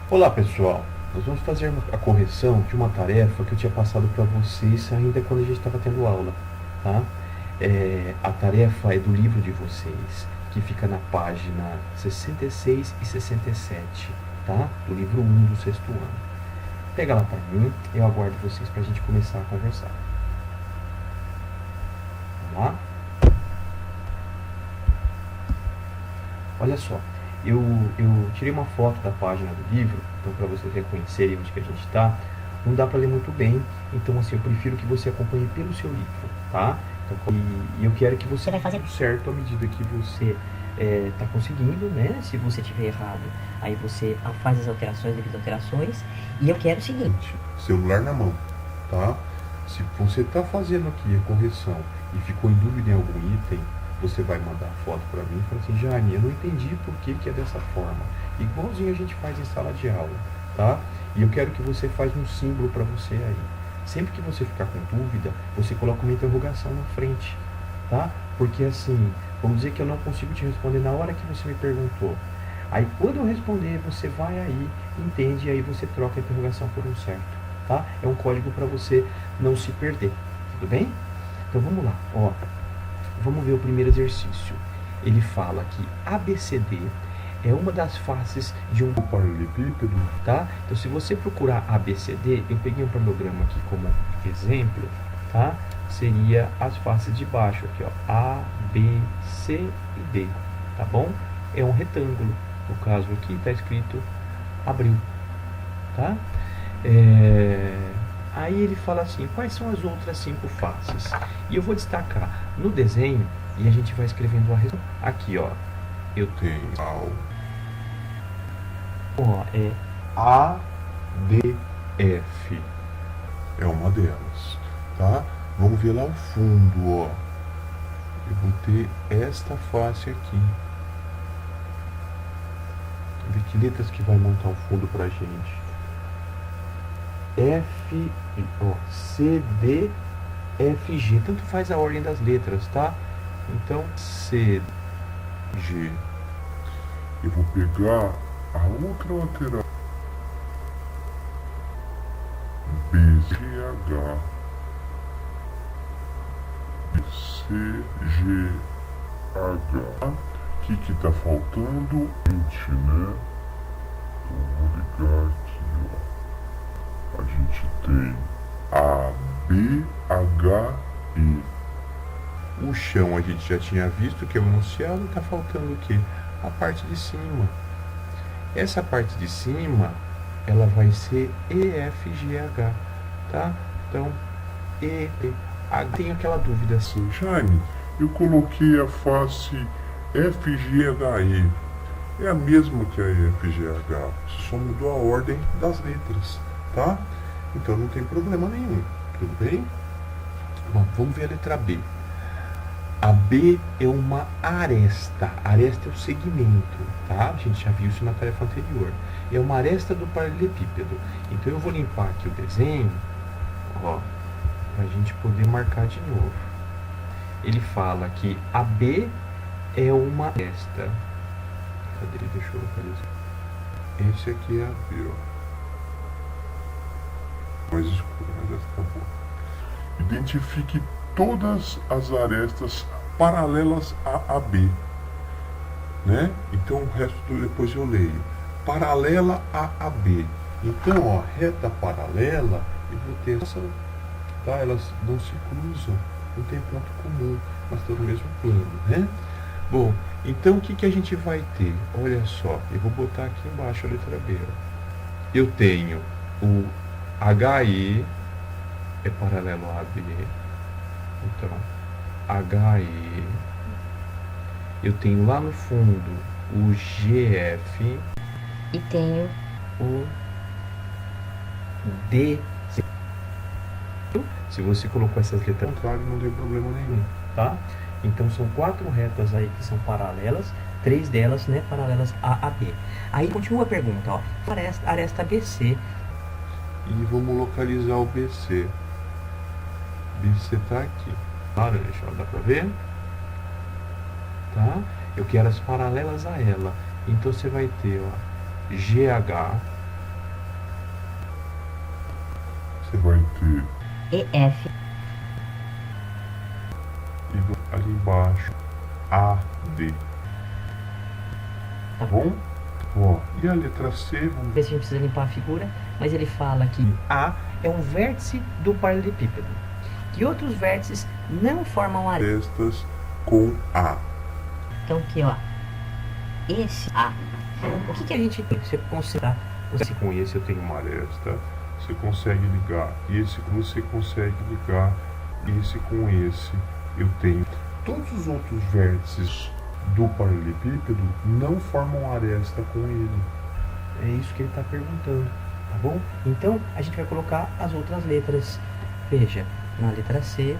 Olá pessoal, nós vamos fazer a correção de uma tarefa que eu tinha passado para vocês ainda quando a gente estava tendo aula, tá? A tarefa é do livro de vocês, que fica na página 66 e 67, tá? Do livro 1 do sexto ano. Pega lá para mim, eu aguardo vocês para a gente começar a conversar. Vamos lá? Olha só, eu tirei uma foto da página do livro, então para vocês reconhecerem onde que a gente está, não dá para ler muito bem, então assim, eu prefiro que você acompanhe pelo seu livro, tá? Então, e eu quero que você vai fazer certo à medida que você está conseguindo, né? Se você tiver errado, aí você faz as alterações devido às alterações, e eu quero o seguinte: Celular na mão, tá? Se você está fazendo aqui a correção e ficou em dúvida em algum item, você vai mandar foto para mim e falar assim, Jaime, eu não entendi por que é dessa forma. Igualzinho a gente faz em sala de aula, tá? E eu quero que você faça um símbolo para você aí. Sempre que você ficar com dúvida, você coloca uma interrogação na frente, tá? Porque assim, vamos dizer que eu não consigo te responder na hora que você me perguntou. Aí quando eu responder, você vai aí, entende, e aí você troca a interrogação por um certo, tá? É um código para você não se perder, tudo bem? Então vamos lá, ó. Vamos ver o primeiro exercício. Ele fala que ABCD é uma das faces de um paralelepípedo, tá? Então, se você procurar ABCD, eu peguei um paralelogramo aqui como exemplo, tá? Seria as faces de baixo aqui, ó, A, B, C e D, tá bom? É um retângulo. No caso aqui está escrito abril, tá? Aí ele fala assim, quais são as outras 5 faces? E eu vou destacar no desenho, e a gente vai escrevendo a resposta. Aqui, ó, eu tenho é A, D, F. É uma delas, tá? Vamos ver lá o fundo, ó. Eu vou ter esta face aqui. Ver que letras que vai montar o fundo pra gente. F, ó, C, D, F, G. Tanto faz a ordem das letras, tá? Então, C, G. Eu vou pegar a outra lateral. B, G, H. B, C, G, H. O que tá faltando? 20, né? Então, vou ligar aqui, ó. A gente tem A, B, H, E. O chão a gente já tinha visto que é o enunciado, tá faltando o quê? A parte de cima. Essa parte de cima, ela vai ser E, F, G, H, tá? Então, E, H. Tem aquela dúvida assim, Jaime, eu coloquei a face F, G, H, E. É a mesma que a F, G, H, só mudou a ordem das letras, tá? Então não tem problema nenhum, tudo bem? Bom, vamos ver a letra B. A B é uma aresta. Aresta é o segmento, tá? A gente já viu isso na tarefa anterior. É uma aresta do paralelepípedo. Então eu vou limpar aqui o desenho, ó, pra gente poder marcar de novo. Ele fala que a B é uma aresta. Cadê? Deixa eu localizar. Esse aqui é a B, ó. Mais escuro, mas essa tá boa. Identifique todas as arestas paralelas a AB, né? Então o resto depois eu leio. Paralela a AB. Então, ó, reta paralela, eu vou ter essa, tá? Elas não se cruzam, não tem ponto comum, mas estão no mesmo plano, né? Bom, então o que a gente vai ter? Olha só, eu vou botar aqui embaixo a letra B, ó. Eu tenho o HI é paralelo a AB. Então, HE. Eu tenho lá no fundo o GF. E tenho o DC. Se você colocou essas letras ao contrário, não deu problema nenhum, tá? Então são 4 retas aí que são paralelas, 3 delas, né, paralelas a AB. Aí continua a pergunta, ó, aresta BC. E vamos localizar o BC. BC tá aqui. Laranja, ó, dá pra ver? Tá? Eu quero as paralelas a ela. Então você vai ter, ó, GH EF. E ali embaixo, AD. Tá Bom? Ó, e a letra C, vamos Ver se a gente precisa limpar a figura, mas ele fala que A é um vértice do paralelepípedo, que outros vértices não formam aresta. arestas com A. Então aqui, ó, esse A, o que a gente tem? Você considerar Esse com esse eu tenho uma aresta, você consegue ligar. E esse com você consegue ligar. Esse com esse eu tenho. Todos os outros vértices do paralelepípedo não formam aresta com ele. É isso que ele está perguntando, tá bom? Então, a gente vai colocar as outras letras. Veja, na letra C,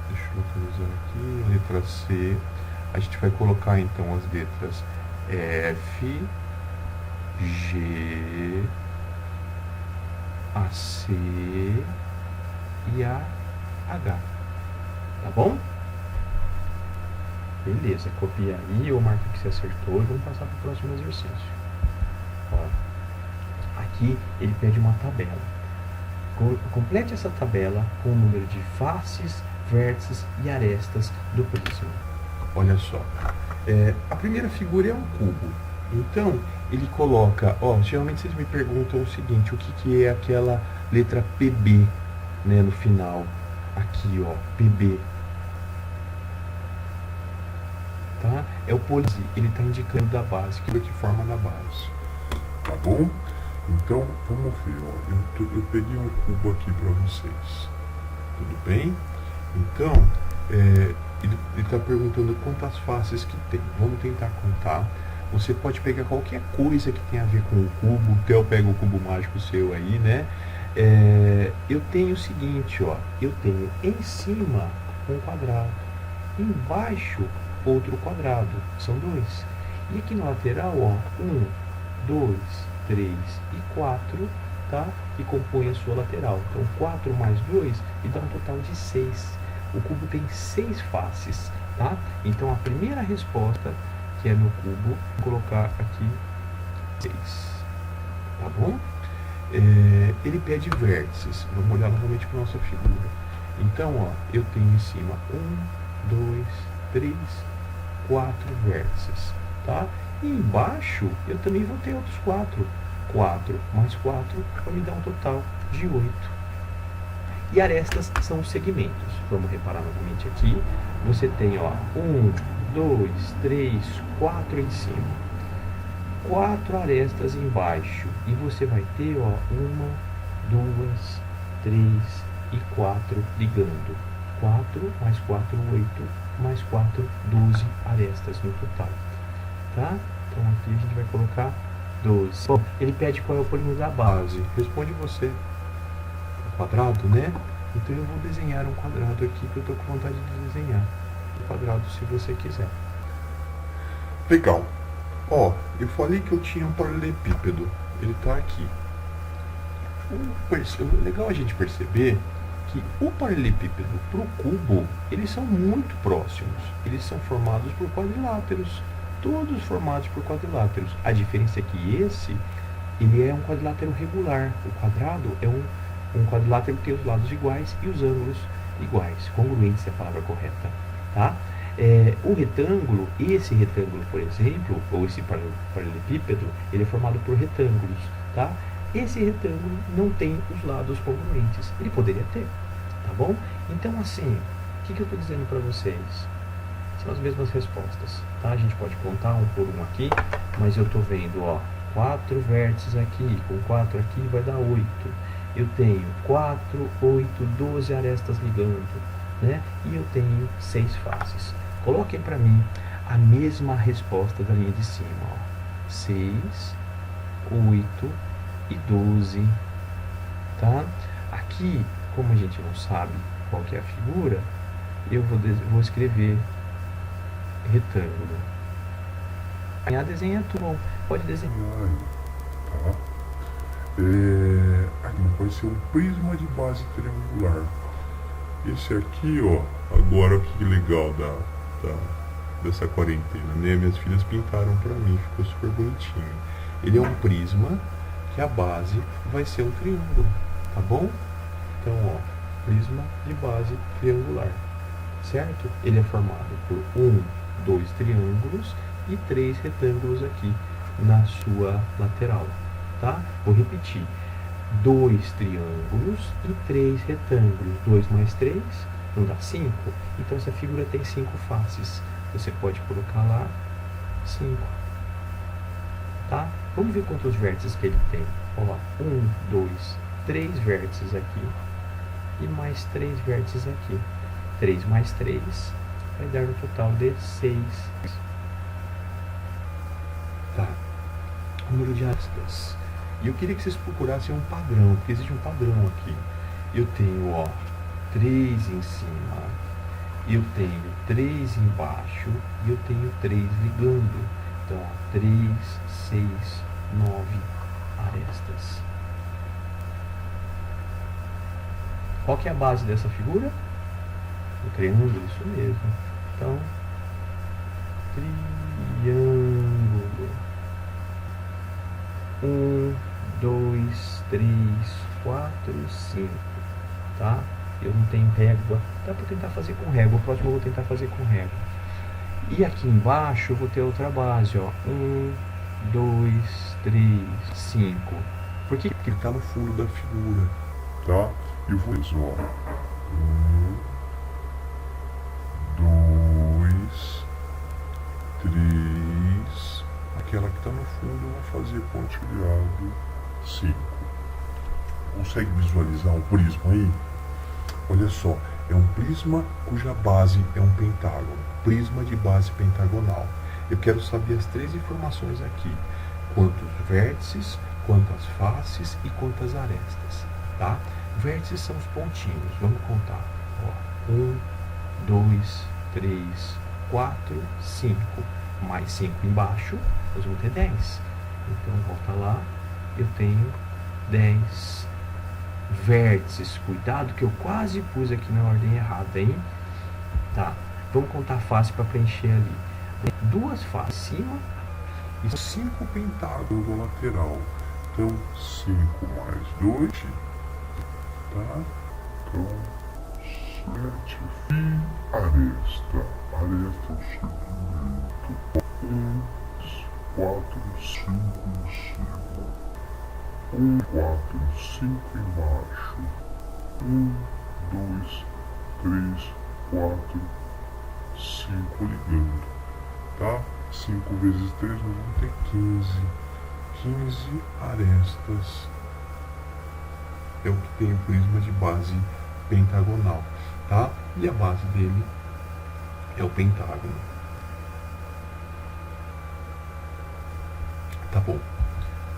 Deixa eu localizar aqui. Letra C. A gente vai colocar então as letras F, G, a C e a H. Tá bom? Beleza, copia aí ou marca que você acertou e vamos passar para o próximo exercício. Ó, aqui ele pede uma tabela. Complete essa tabela com o número de faces, vértices e arestas do prisma. Olha só, a primeira figura é um cubo. Então, ele coloca, ó, geralmente vocês me perguntam o seguinte, o que é aquela letra PB, né, no final. Aqui, ó, PB. Tá? É o polise, ele está indicando da base, aquilo que forma na base. Tá bom? Então, vamos ver, ó, eu peguei um cubo aqui para vocês. Tudo bem? Então, ele está perguntando quantas faces que tem. Vamos tentar contar. Você pode pegar qualquer coisa que tenha a ver com o cubo. O Theo pega o cubo mágico seu aí, né? Eu tenho o seguinte, ó. Eu tenho em cima um quadrado, embaixo outro quadrado. São dois. E aqui na lateral, ó, 1, 2, 3 e 4, tá? Que compõe a sua lateral. Então 4 mais 2 e dá um total de 6. O cubo tem 6 faces, tá? Então a primeira resposta, que é no cubo, vou colocar aqui 6, tá bom? Ele pede vértices. Vamos olhar novamente para nossa figura. Então, ó, eu tenho em cima 1, 2, 3, 4 vértices, tá? E embaixo eu também vou ter outros 4. 4 mais 4 vai me dar um total de 8. E arestas são os segmentos. Vamos reparar novamente aqui. Você tem, ó, 1, 2, 3, 4 em cima, 4 arestas embaixo. E você vai ter, ó, 1, 2, 3 e 4 ligando. 4 mais 4, 8, mais 4, 12 arestas no total. Tá? Então aqui a gente vai colocar 12. Bom, ele pede qual é o polígono da base. Responde você. Quadrado, né? Então eu vou desenhar um quadrado aqui que eu estou com vontade de desenhar. Um quadrado se você quiser. Legal. Ó, eu falei que eu tinha um paralelepípedo. Ele está aqui. Legal a gente perceber que o paralelepípedo para o cubo, eles são muito próximos. Eles são formados por quadriláteros. Todos formados por quadriláteros. A diferença é que esse, ele é um quadrilátero regular. O quadrado é um quadrilátero que tem os lados iguais e os ângulos iguais. Congruência é a palavra correta, tá? O retângulo, esse retângulo, por exemplo, ou esse paralelepípedo, ele é formado por retângulos, tá? Esse retângulo não tem os lados congruentes. Ele poderia ter, tá bom? Então, assim, o que eu estou dizendo para vocês? São as mesmas respostas, tá? A gente pode contar um por um aqui, mas eu estou vendo, ó, 4 vértices aqui, com 4 aqui vai dar 8. Eu tenho 4, 8, 12 arestas ligando, né? E eu tenho 6 faces. Coloquem para mim a mesma resposta da linha de cima, ó. 6, 8 e 12, tá? Aqui, como a gente não sabe qual que é a figura, eu vou escrever retângulo. Desenha tudo, bom, pode desenhar. Tá? Aqui vai ser um prisma de base triangular. Esse aqui, ó, agora que legal dessa quarentena, né? Minhas filhas pintaram pra mim, ficou super bonitinho. Ele é um prisma que a base vai ser um triângulo, tá bom? Então, ó, prisma de base triangular, certo? Ele é formado por 2 triângulos e 3 retângulos aqui na sua lateral, tá? Vou repetir: 2 triângulos e 3 retângulos. 2 mais 3 não dá 5. Então essa figura tem 5 faces. Você pode colocar lá 5. Tá? Vamos ver quantos vértices que ele tem. Ó, 1, 2, 3 vértices aqui e mais 3 vértices aqui. 3 mais 3 vai dar um total de 6. Tá. Número de arestas. E eu queria que vocês procurassem um padrão, porque existe um padrão aqui. Eu tenho, ó, 3 em cima, eu tenho 3 embaixo e eu tenho 3 ligando. Então, ó, 3, 6, 9 arestas. Qual que é a base dessa figura? O triângulo, isso mesmo. Então, triângulo. 1, 2, 3, 4, 5. Tá? Eu não tenho régua. Dá para tentar fazer com régua. O próximo eu vou tentar fazer com régua. E aqui embaixo eu vou ter outra base, ó. 1, 2, 3, 5. Por que? Porque ele está no fundo da figura, tá? E eu vou dizer, ó. 1, 2, 3. Aquela que está no fundo eu vou fazer pontilhado 5. Consegue visualizar um prisma aí? Olha só, é um prisma cuja base é um pentágono. Prisma de base pentagonal. Eu quero saber as 3 informações aqui: quantos vértices, quantas faces e quantas arestas, tá? Vértices são os pontinhos, vamos contar. Ó, 1, 2, 3, 4, 5. Mais 5 embaixo, nós vamos ter 10. Então, volta lá, eu tenho 10 vértices. Cuidado que eu quase pus aqui na ordem errada, hein? Tá, vamos contar face para preencher ali. 2 faces em cima e 5 pentágonos na lateral. Então, 5 mais 2, tá? Então, 7. E aresta. Aresta é o segmento. 1, 4, 5 em cima. 1, 4, 5 embaixo. 1, 2, 3, 4, 5 ligando. Tá? 5 vezes 3 nós vamos ter 15. 15 arestas. É o que tem o prisma de base pentagonal. Tá? E a base dele é o pentágono. Tá bom.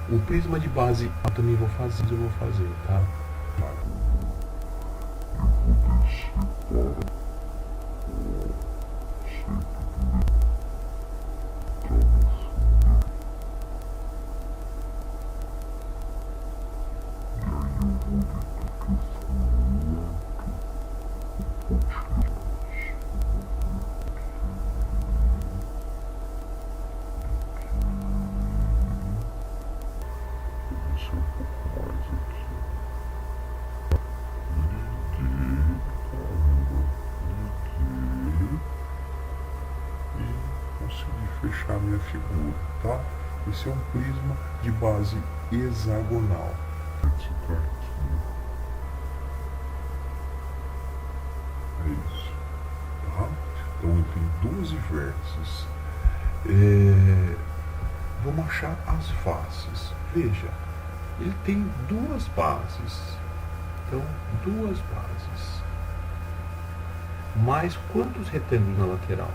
O prisma de base eu também vou fazer, tá? Fechar a minha figura, tá? Esse é um prisma de base hexagonal. Isso tá aqui. É isso, tá? Então eu tenho 12 vértices. Vamos achar as faces. Veja, ele tem 2 bases. Então, 2 bases. Mas quantos retângulos na lateral?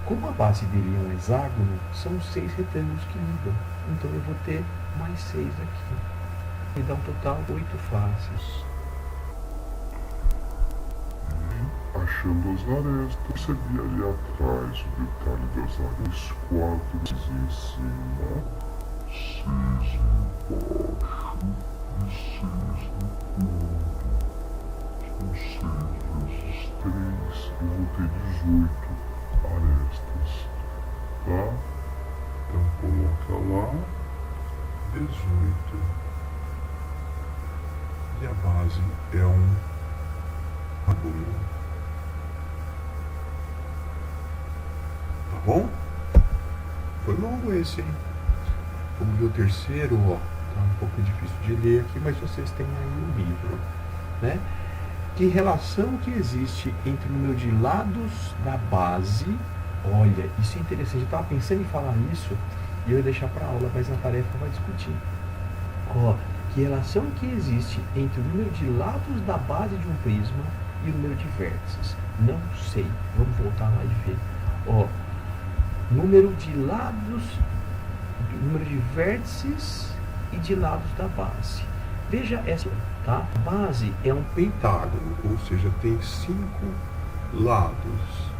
Como a base dele é um hexágono, são 6 retângulos que ligam. Então eu vou ter mais 6 aqui. E dá um total de 8 faces. Achando as arestas, percebi ali atrás o detalhe das arestas. 4 em cima, 6 embaixo e 6 no fundo. São 6 vezes 3, eu vou ter 18 arestas, tá? Então coloca lá 18. base é um hexágono. Tá bom? Foi longo esse, hein? Vamos ver o terceiro, ó. Tá um pouco difícil de ler aqui, mas vocês têm aí o livro, né? Que relação que existe entre o número de lados da base? Olha, isso é interessante. Eu estava pensando em falar isso e eu ia deixar para aula, mas na tarefa vai discutir. Ó, que relação que existe entre o número de lados da base de um prisma e o número de vértices? Não sei. Vamos voltar lá e ver. Ó, número de lados, número de vértices e de lados da base. Veja essa, tá? A base é um pentágono, ou seja, tem 5 lados.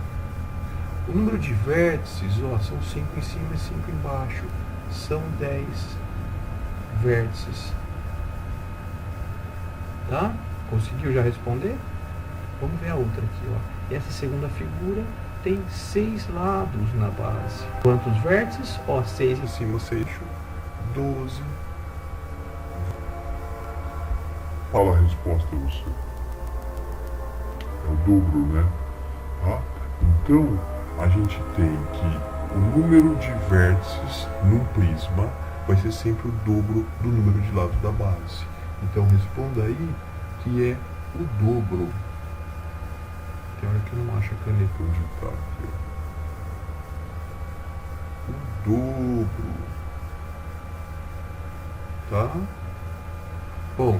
O número de vértices, ó, são 5 em cima e 5 embaixo. São 10 vértices. Tá? Conseguiu já responder? Vamos ver a outra aqui, ó. Essa segunda figura tem 6 lados na base. Quantos vértices? Ó, 6 em cima, 6, 12. Fala a resposta a você. É o dobro, né? Tá? Então, a gente tem que o número de vértices num prisma vai ser sempre o dobro do número de lados da base. Então, responda aí que é o dobro. Tem hora que eu não acho a caneta onde está aqui, ó. O dobro. Tá? Bom,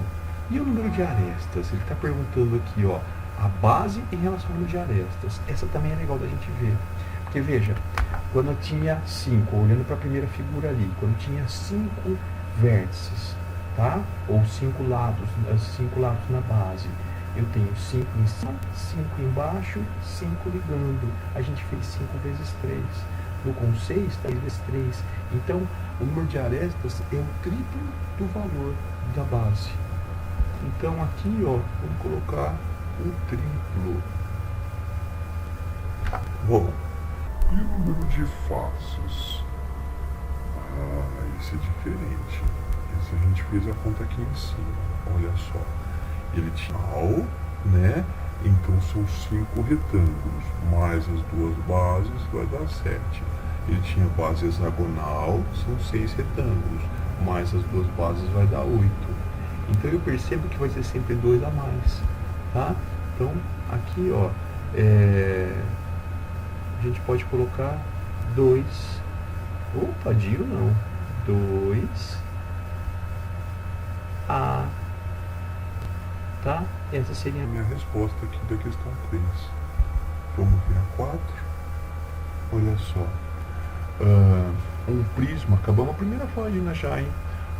e o número de arestas? Ele está perguntando aqui, ó, a base em relação ao número de arestas. Essa também é legal da gente ver. Porque veja, quando eu tinha 5, olhando para a primeira figura ali, quando tinha 5 vértices, tá? Ou 5 lados na base. Eu tenho 5 em cima, 5 embaixo, 5 ligando. A gente fez 5 vezes 3. No com 6, 3 vezes 3. Então, o número de arestas é o triplo do valor da base. Então, aqui, ó, vamos colocar o triplo. Bom, e o número de faces? Esse é diferente. Esse a gente fez a conta aqui em cima. Olha só. Ele tinha né? Então são 5 retângulos, mais as 2 bases vai dar 7. Ele tinha base hexagonal, são 6 retângulos, mais as 2 bases vai dar 8. Então eu percebo que vai ser sempre 2 a mais, tá? Então aqui, ó, a gente pode colocar 2. Opa, Dio não. 2 a, tá? Essa seria a minha resposta aqui da questão 3. Vamos ver a 4. Olha só. Um prisma, acabamos a primeira página já, hein?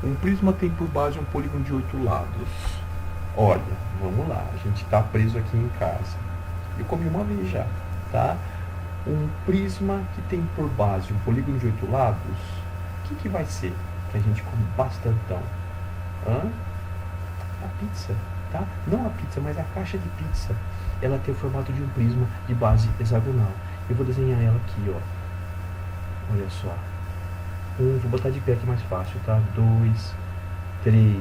Um prisma tem por base um polígono de 8 lados. Olha, vamos lá, a gente está preso aqui em casa. Eu comi uma vez já, tá? Um prisma que tem por base um polígono de 8 lados, o que vai ser? Que a gente come bastantão. A pizza, tá? Não a pizza, mas a caixa de pizza. Ela tem o formato de um prisma de base hexagonal. Eu vou desenhar ela aqui, ó. Olha só. Vou botar de pé aqui mais fácil, tá? 2, 3,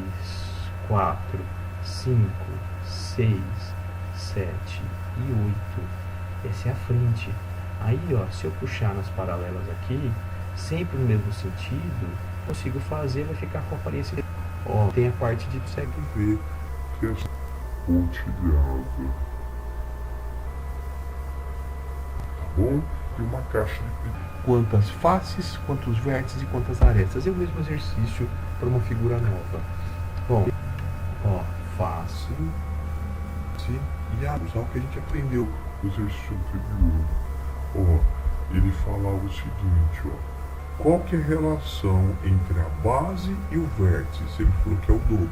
4, 5, 6, 7 e 8. Essa é a frente. Aí, ó, se eu puxar nas paralelas aqui, sempre no mesmo sentido, consigo fazer, vai ficar com a aparência. Ó, tem a parte de consegue ver que é pontilhada. Tá bom? E uma caixa de quantas faces, quantos vértices e quantas arestas. É o mesmo exercício para uma figura nova. Bom, ó, face e aros, algo que a gente aprendeu no exercício anterior. Ó, ele falava o seguinte, ó, qual que é a relação entre a base e o vértice? Ele falou que é o dobro,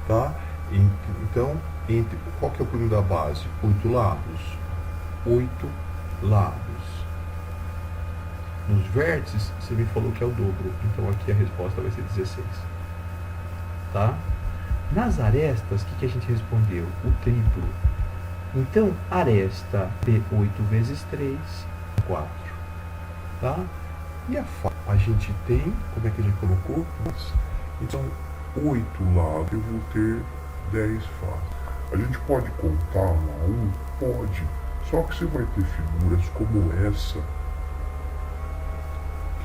tá? Então, qual que é o primo da base? 8 lados. 8 lados. Nos vértices, você me falou que é o dobro. Então, aqui a resposta vai ser 16. Tá? Nas arestas, o que a gente respondeu? O triplo. Então, aresta P8 vezes 3, 4. Tá? E a face? A gente tem, como é que a gente colocou? Então, 8 lados, eu vou ter 10 faces. A gente pode contar um a um? Pode. Só que você vai ter figuras como essa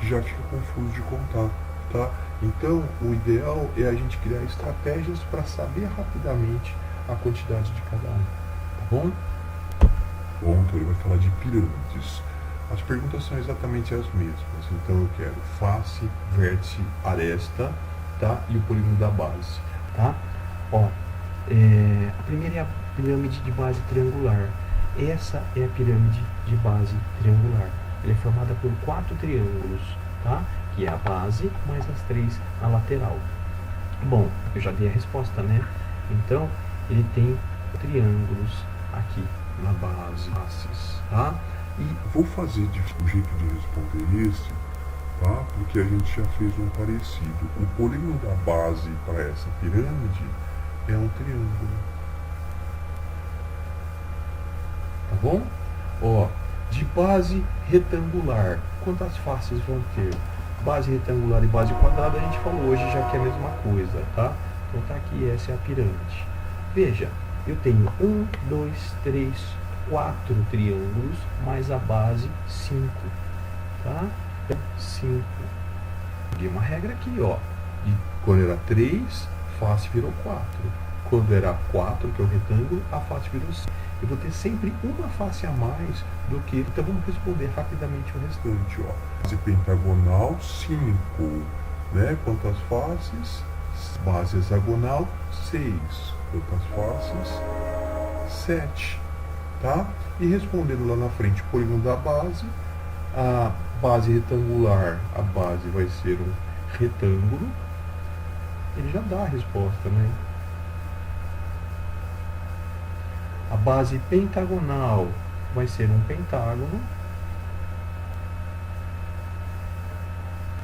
que já fica confuso de contar, tá? Então, o ideal é a gente criar estratégias para saber rapidamente a quantidade de cada um, tá bom? Bom, então ele vai falar de pirâmides. As perguntas são exatamente as mesmas. Então eu quero face, vértice, aresta, tá? E o polígono da base, tá? Ó, a primeira é a pirâmide de base triangular. Essa é a pirâmide de base triangular. Ela é formada por 4 triângulos, tá? Que é a base mais as 3 na lateral. Bom, eu já dei a resposta, né? Então, ele tem triângulos aqui na base, faces, tá? E vou fazer um jeito de responder esse, tá? Porque a gente já fez um parecido. O polígono da base para essa pirâmide é um triângulo. Tá bom? Ó, de base retangular, quantas faces vão ter? Base retangular e base quadrada a gente falou hoje já que é a mesma coisa, tá? Então tá aqui, essa é a pirâmide. Veja, eu tenho 1, 2, 3, 4 triângulos, mais a base 5, tá? 5. Peguei uma regra aqui, ó. Quando era 3, face virou 4. Quando era 4, que é o retângulo, a face virou 5. Eu vou ter sempre uma face a mais do que... Então vamos responder rapidamente o restante, ó. Base pentagonal, 5, né? Quantas faces? Base hexagonal, 6. Quantas faces? 7. Tá? E respondendo lá na frente o polígono da base, a base retangular, a base vai ser um retângulo. Ele já dá a resposta, né? A base pentagonal vai ser um pentágono.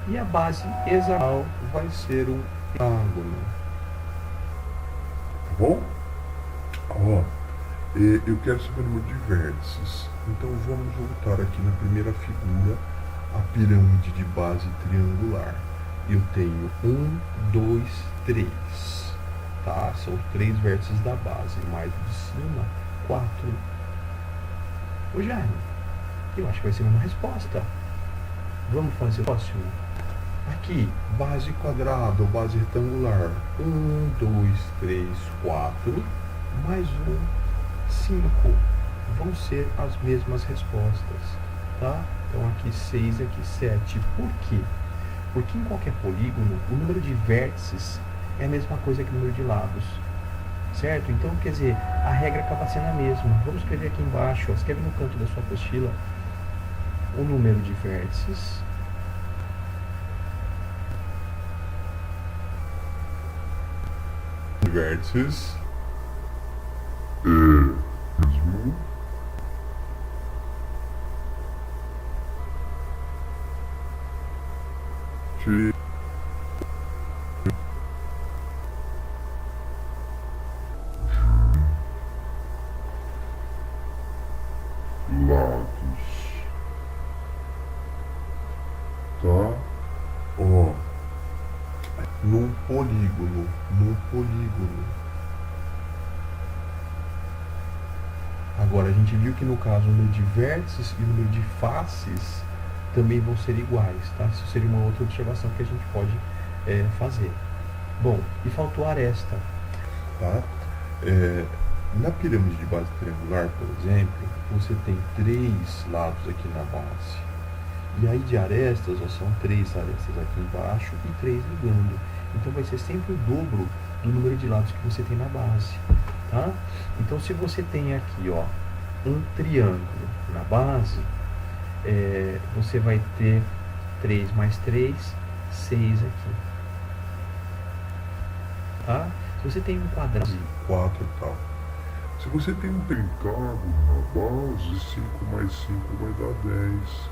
E a base hexagonal vai ser um hexágono. Tá bom? Ó, eu quero saber o número de vértices. Então vamos voltar aqui na primeira figura, a pirâmide de base triangular. Eu tenho 1, 2, 3. Tá? São 3 vértices da base, mais o de cima, 4. Ô Jaime, eu acho que vai ser uma resposta. Vamos fazer o próximo. Aqui, base quadrada ou base retangular. 1, 2, 3, 4, mais 1, 5. Vão ser as mesmas respostas, tá? Então aqui 6, aqui 7. Por quê? Porque em qualquer polígono, o número de vértices é a mesma coisa que o número de lados, certo? Então, quer dizer, a regra acaba sendo a mesma. Vamos escrever aqui embaixo, ó, escreve no canto da sua apostila o número de vértices é mesmo que lados, tá? Ó, num polígono, Agora a gente viu que no caso o número de vértices e o número de faces também vão ser iguais, tá? Isso seria uma outra observação que a gente pode fazer. Bom, e faltou a aresta, tá? Na pirâmide de base triangular, por exemplo, você tem 3 lados aqui na base. E aí de arestas, ó, são 3 arestas aqui embaixo e 3 ligando. Então vai ser sempre o dobro do número de lados que você tem na base, tá? Então se você tem aqui, ó, um triângulo na base, você vai ter 3 mais 3, 6 aqui, tá? Se você tem um quadrado, 4 e tal. Se você tem um pentágono na base, 5 mais 5 vai dar 10.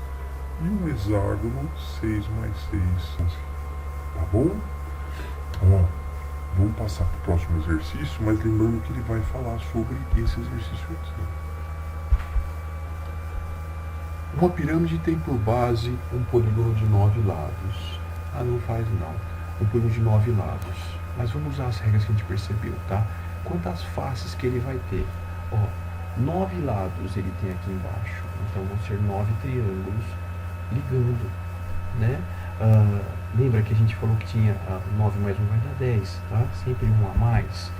E um hexágono, 6 mais 6. Tá bom? Ó, vamos passar para o próximo exercício, mas lembrando que ele vai falar sobre esse exercício aqui. Uma pirâmide tem por base um polígono de 9 lados. Ah, não faz não. Um polígono de 9 lados. Mas vamos usar as regras que a gente percebeu, tá? quantas faces que ele vai ter. Ó, 9 lados ele tem aqui embaixo, então vão ser 9 triângulos ligando, né? Lembra que a gente falou que tinha 9 mais 1 vai dar 10, tá? Sempre um a mais.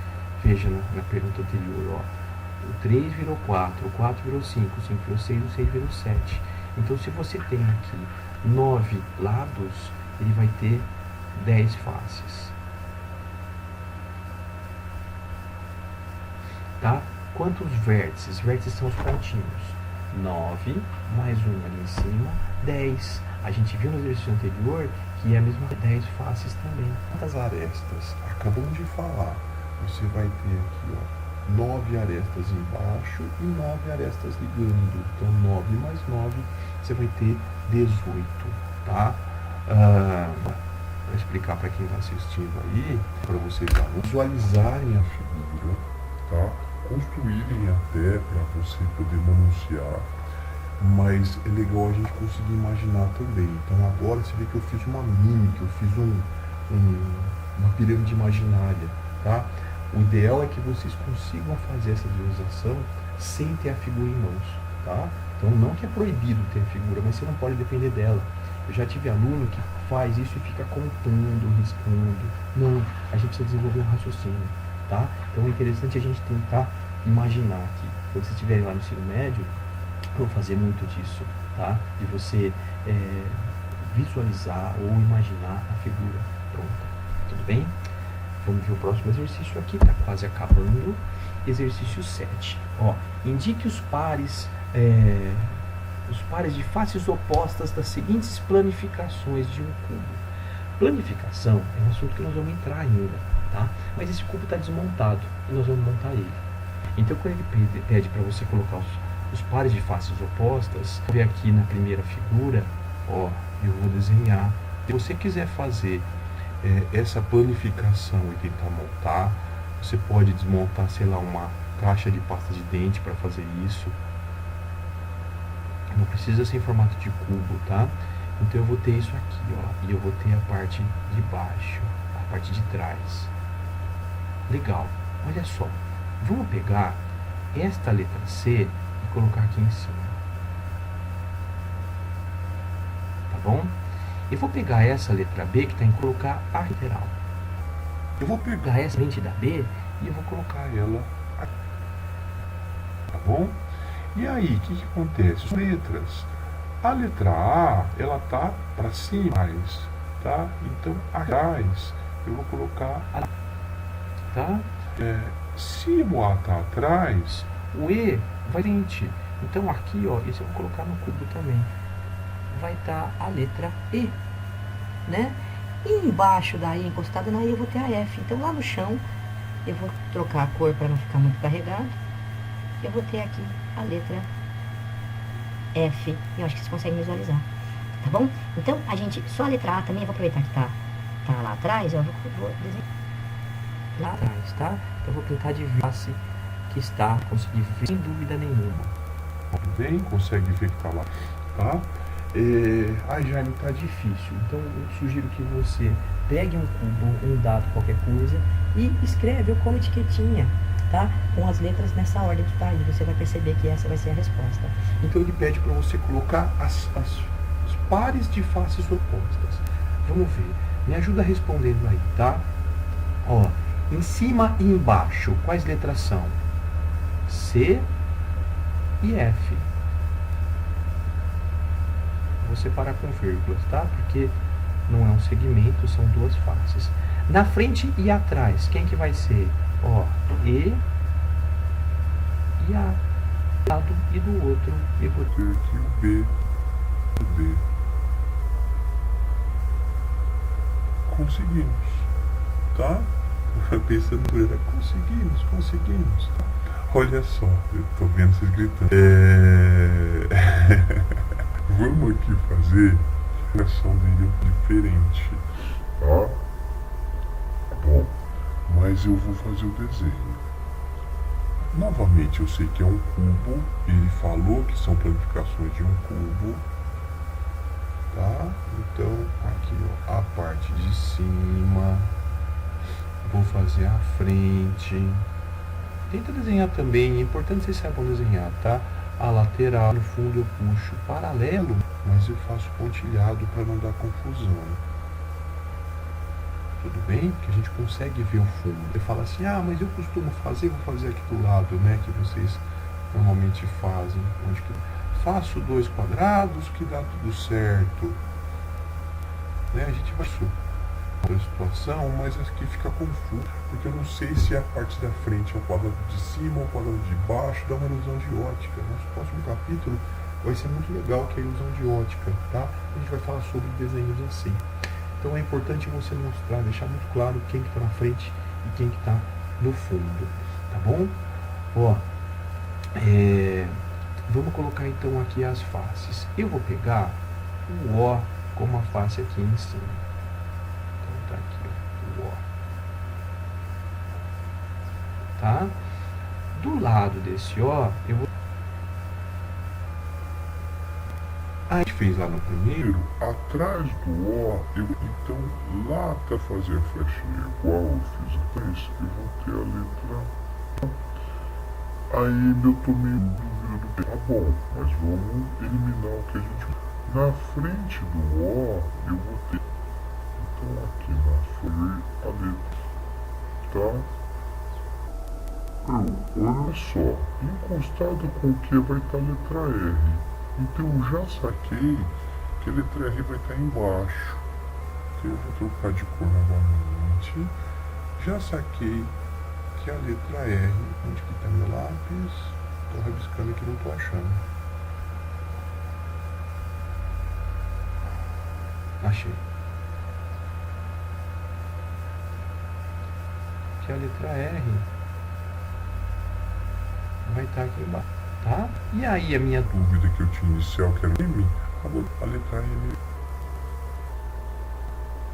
Veja na pergunta anterior, ó, o 3 virou 4, o 4 virou 5, o 5 virou 6, o 6 virou 7. Então, se você tem aqui 9 lados, ele vai ter 10 faces. Tá? Quantos vértices? Vértices são os pontinhos. 9 mais 1 ali em cima, 10. A gente viu no exercício anterior que é a mesma 10 faces também. Quantas arestas? Acabamos de falar. Você vai ter aqui, ó, 9 arestas embaixo e 9 arestas ligando. Então, 9 mais 9, você vai ter 18, tá? Para explicar para quem está assistindo aí, para vocês visualizarem a figura, tá? Construírem até para você poder manusear, mas é legal a gente conseguir imaginar também. Então agora você vê que eu fiz uma mímica, eu fiz uma pirâmide imaginária, tá? O ideal é que vocês consigam fazer essa visualização sem ter a figura em mãos, tá? Então não que é proibido ter a figura, mas você não pode depender dela. Eu já tive aluno que faz isso e fica contando, riscando. Não, a gente precisa desenvolver um raciocínio, tá? Então é interessante a gente tentar imaginar aqui. Quando vocês estiverem lá no ensino médio, eu vou fazer muito disso, tá? De você visualizar ou imaginar a figura pronta. Tudo bem? Vamos ver o próximo exercício aqui, tá quase acabando. Exercício 7. Ó, indique os pares de faces opostas das seguintes planificações de um cubo. Planificação é um assunto que nós vamos entrar ainda, tá? Mas esse cubo está desmontado e nós vamos montar ele. Então, quando ele pede para você colocar os pares de faces opostas, vou ver aqui na primeira figura, ó, eu vou desenhar. Se você quiser fazer essa planificação e tentar montar, você pode desmontar, sei lá, uma caixa de pasta de dente para fazer isso. Não precisa ser em formato de cubo, tá? Então eu vou ter isso aqui, ó, e eu vou ter a parte de baixo, a parte de trás. Legal. Olha só. Vamos pegar esta letra C e colocar aqui em cima. Tá bom? Eu vou pegar essa letra B que está em colocar a lateral. Eu vou pegar essa frente da B e eu vou colocar ela aqui. Tá bom? E aí, o que acontece? As letras. A letra A, ela tá para cima, tá? Então, atrás, eu vou colocar a, tá? Se o A tá atrás, o E vai frente. Então, aqui, ó, isso eu vou colocar no cubo também. Vai estar a letra E, né? E embaixo da I, encostada na I, eu vou ter a F. Então, lá no chão, eu vou trocar a cor para não ficar muito carregado. Eu vou ter aqui a letra F. Eu acho que vocês conseguem visualizar. Tá bom? Então, a gente, só a letra A também, eu vou aproveitar que tá lá atrás, eu vou desenhar lá atrás, tá? Eu vou pintar de face que está, conseguir ver sem dúvida nenhuma. Bem, consegue ver que tá lá, tá? Jaime, tá difícil. Então, eu sugiro que você pegue um cubo, um dado, qualquer coisa, e escreve ou cola etiquetinha, tá? Com as letras nessa ordem que tá aí. Você vai perceber que essa vai ser a resposta. Então, ele pede para você colocar os pares de faces opostas. Vamos ver. Me ajuda respondendo aí, tá? Ó, em cima e embaixo, quais letras são? C e F. Vou separar com vírgulas, tá? Porque não é um segmento, são duas faces. Na frente e atrás, quem que vai ser? Ó, E e A. Do lado e do outro. E vou ter aqui o B, o D. Conseguimos, tá? Pensando por ela, conseguimos. Olha só, eu tô vendo vocês gritando. Vamos aqui fazer a reação dele diferente, tá? Bom, mas eu vou fazer o desenho. Novamente, eu sei que é um cubo, ele falou que são planificações de um cubo, tá? Então, aqui, ó, a parte de cima, vou fazer a frente, Tenta desenhar também, é importante vocês saibam desenhar, tá? A lateral, no fundo eu puxo paralelo, mas eu faço pontilhado para não dar confusão. Tudo bem? Que a gente consegue ver o fundo. Você fala assim, ah, mas eu costumo fazer, vou fazer aqui do lado, né? Que vocês normalmente fazem. Onde que... Faço 2 quadrados que dá tudo certo. Né? A gente vai a situação, mas aqui fica confuso, porque eu não sei se a parte da frente é o quadrado de cima ou o quadrado de baixo, dá uma ilusão de ótica. Nosso próximo capítulo vai ser muito legal, que é a ilusão de ótica, tá? A gente vai falar sobre desenhos assim. Então é importante você mostrar, deixar muito claro quem que está na frente e quem que está no fundo, tá bom? Ó, vamos colocar então aqui as faces. Eu vou pegar o O como a face aqui em cima. Tá aqui, ó, o O. Tá? Do lado desse O, eu vou... A gente fez lá no primeiro, atrás do O, eu então lá até fazer a flechinha igual eu fiz atrás, eu vou ter a letra. Aí eu tô meio dúvida do tá bom, mas vamos eliminar o que a gente... Na frente do O, eu vou ter... Então aqui na frente a letra, tá? Olha só, encostado com o que vai estar a letra R. Então eu já saquei que a letra R vai estar embaixo. Então eu vou trocar de cor novamente. Já saquei que a letra R, onde que está meu lápis? Estou rabiscando aqui, não estou achando. Achei. Que a letra R vai estar aqui embaixo, tá? E aí a minha dúvida que eu tinha inicial, que era M, agora a letra M.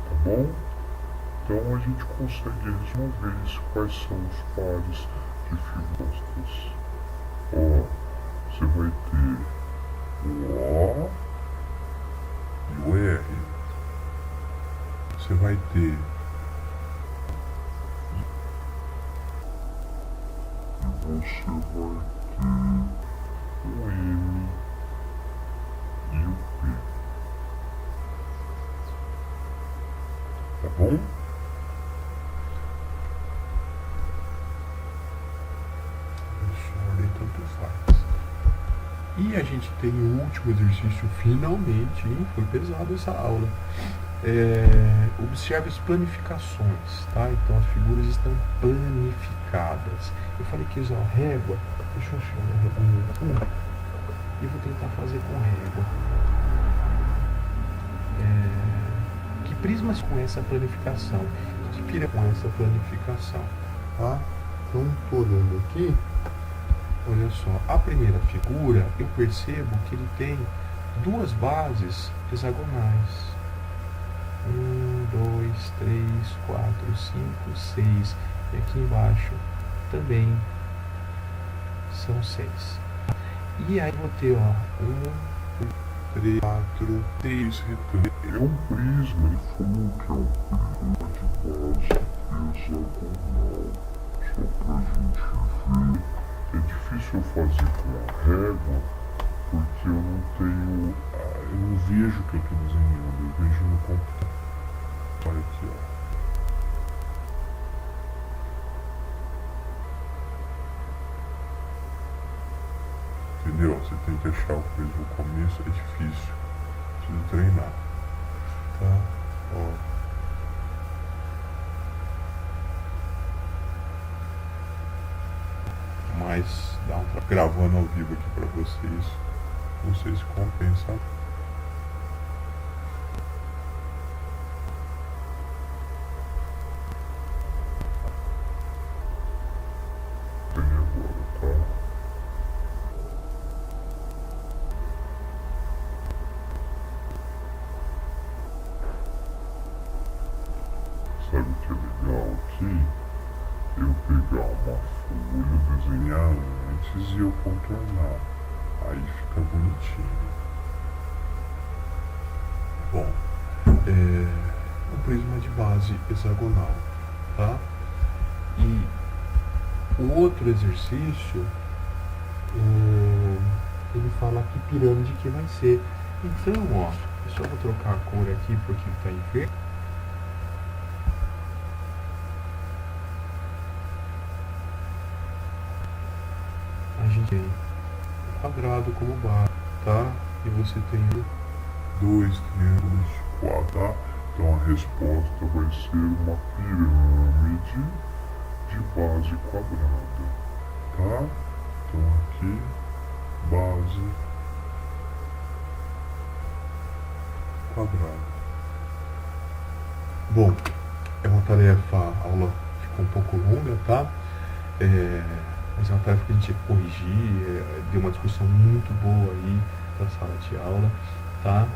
Tá bom? Então a gente consegue resolver isso. Quais são os pares de figuras? Ó, você vai ter o O e o R. Você vai ter você vai ter o M e o P. Tá bom? Isso, ordem tanto faz. E a gente tem o último exercício, finalmente, hein? Foi pesado essa aula. Observe as planificações, tá? Então as figuras estão planificadas. Eu falei que usar régua, deixa eu achar uma régua e vou tentar fazer com régua. Que prismas com essa planificação? Que pira com essa planificação, tá? Então tô olhando aqui, olha só, a primeira figura eu percebo que ele tem 2 bases hexagonais. 1, 2, 3, 4, 5, 6. E aqui embaixo também são 6. E aí vou ter, ó, 1, 3, 4, 3 retângulos. É um prisma, ele falou que é um prisma de base hexagonal. Só pra gente ver. É difícil eu fazer com a régua, porque eu não tenho... eu não vejo o que eu estou desenhando, eu vejo no computador. Olha aqui, ó. Entendeu? Você tem que achar o que fez no começo, é difícil. Precisa treinar. Tá? Ó. Mas dá um gravando ao vivo aqui pra vocês compensam. Sabe o que é legal aqui? Eu pegar uma folha, desenhar antes e eu contornar. Aí fica bonitinho. Bom, um prisma de base hexagonal, tá? E O outro exercício, ele fala que pirâmide que vai ser. Então, ó, eu só vou trocar a cor aqui porque está em verde. A gente tem um quadrado como base, tá? E você tem 2 triângulos, 4, tá? Então a resposta vai ser uma pirâmide de base quadrada, tá? Então aqui, base quadrada. Bom, é uma tarefa, a aula ficou um pouco longa, tá? Mas é uma tarefa que a gente tinha que corrigir, deu uma discussão muito boa aí da sala de aula, tá?